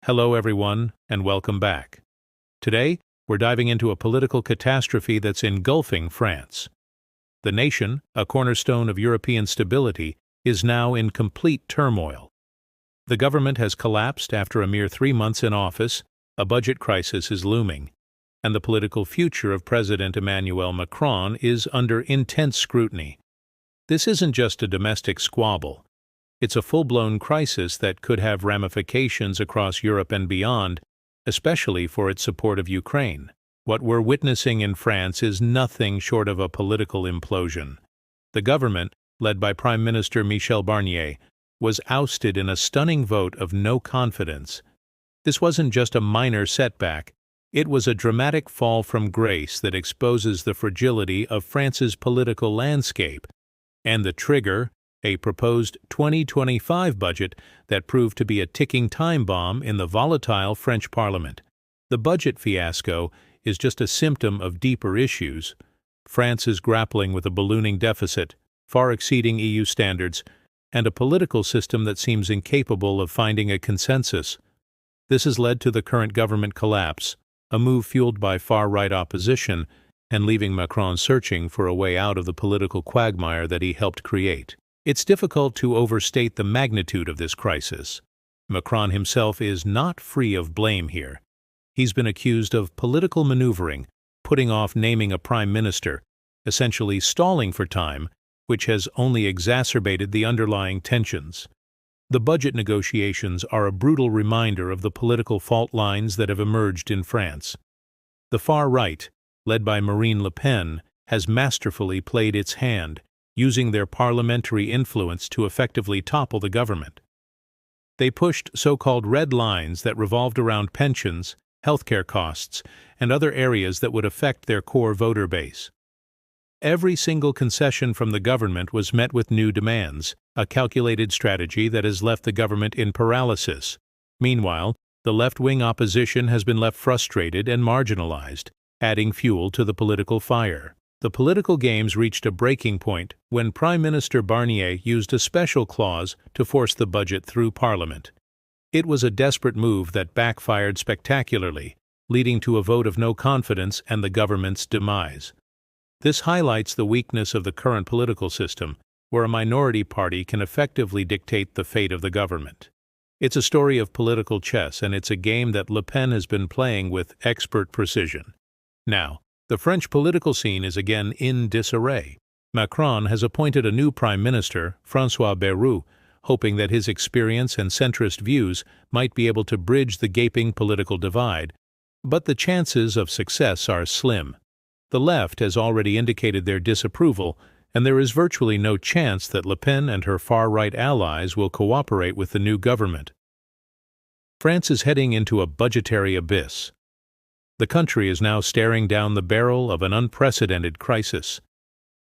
Hello everyone, and welcome back. Today, we're diving into a political catastrophe that's engulfing France. The nation, a cornerstone of European stability, is now in complete turmoil. The government has collapsed after a mere 3 months in office, a budget crisis is looming, and the political future of President Emmanuel Macron is under intense scrutiny. This isn't just a domestic squabble. It's a full-blown crisis that could have ramifications across Europe and beyond, especially for its support of Ukraine. What we're witnessing in France is nothing short of a political implosion. The government, led by Prime Minister Michel Barnier, was ousted in a stunning vote of no confidence. This wasn't just a minor setback, it was a dramatic fall from grace that exposes the fragility of France's political landscape, and the trigger, a proposed 2025 budget that proved to be a ticking time bomb in the volatile French Parliament. The budget fiasco is just a symptom of deeper issues. France is grappling with a ballooning deficit, far exceeding EU standards, and a political system that seems incapable of finding a consensus. This has led to the current government collapse, a move fueled by far-right opposition and leaving Macron searching for a way out of the political quagmire that he helped create. It's difficult to overstate the magnitude of this crisis. Macron himself is not free of blame here. He's been accused of political maneuvering, putting off naming a prime minister, essentially stalling for time, which has only exacerbated the underlying tensions. The budget negotiations are a brutal reminder of the political fault lines that have emerged in France. The far right, led by Marine Le Pen, has masterfully played its hand, using their parliamentary influence to effectively topple the government. They pushed so-called red lines that revolved around pensions, healthcare costs, and other areas that would affect their core voter base. Every single concession from the government was met with new demands, a calculated strategy that has left the government in paralysis. Meanwhile, the left-wing opposition has been left frustrated and marginalized, adding fuel to the political fire. The political games reached a breaking point when Prime Minister Barnier used a special clause to force the budget through Parliament. It was a desperate move that backfired spectacularly, leading to a vote of no confidence and the government's demise. This highlights the weakness of the current political system, where a minority party can effectively dictate the fate of the government. It's a story of political chess, and it's a game that Le Pen has been playing with expert precision. Now, the French political scene is again in disarray. Macron has appointed a new prime minister, François Peril, hoping that his experience and centrist views might be able to bridge the gaping political divide, but the chances of success are slim. The left has already indicated their disapproval, and there is virtually no chance that Le Pen and her far-right allies will cooperate with the new government. France is heading into a budgetary abyss. The country is now staring down the barrel of an unprecedented crisis,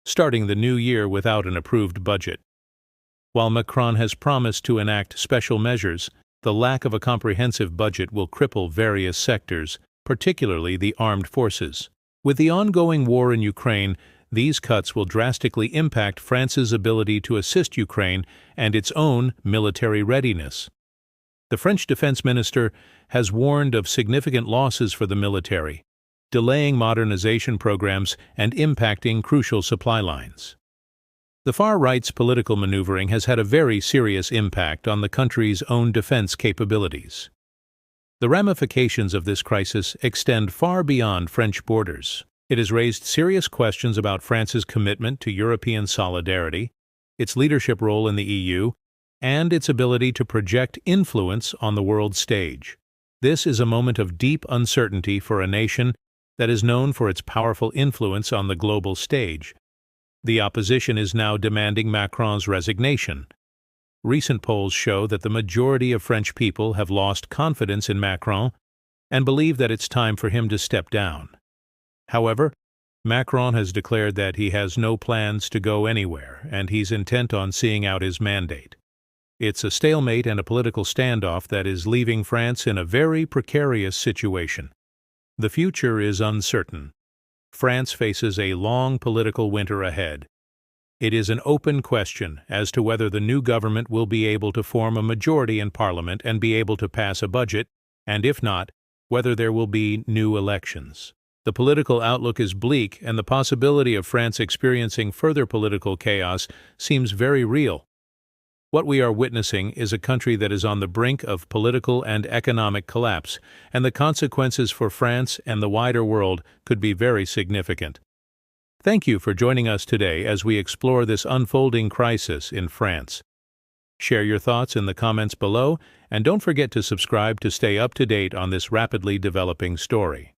starting the new year without an approved budget. While Macron has promised to enact special measures, the lack of a comprehensive budget will cripple various sectors, particularly the armed forces. With the ongoing war in Ukraine, these cuts will drastically impact France's ability to assist Ukraine and its own military readiness. The French defense minister has warned of significant losses for the military, delaying modernization programs and impacting crucial supply lines. The far right's political maneuvering has had a very serious impact on the country's own defense capabilities. The ramifications of this crisis extend far beyond French borders. It has raised serious questions about France's commitment to European solidarity, its leadership role in the EU, and its ability to project influence on the world stage. This is a moment of deep uncertainty for a nation that is known for its powerful influence on the global stage. The opposition is now demanding Macron's resignation. Recent polls show that the majority of French people have lost confidence in Macron and believe that it's time for him to step down. However, Macron has declared that he has no plans to go anywhere, and he's intent on seeing out his mandate. It's a stalemate and a political standoff that is leaving France in a very precarious situation. The future is uncertain. France faces a long political winter ahead. It is an open question as to whether the new government will be able to form a majority in Parliament and be able to pass a budget and if not, whether there will be new elections. The political outlook is bleak, and the possibility of France experiencing further political chaos seems very real. What we are witnessing is a country that is on the brink of political and economic collapse, and the consequences for France and the wider world could be very significant. Thank you for joining us today as we explore this unfolding crisis in France. Share your thoughts in the comments below, and don't forget to subscribe to stay up to date on this rapidly developing story.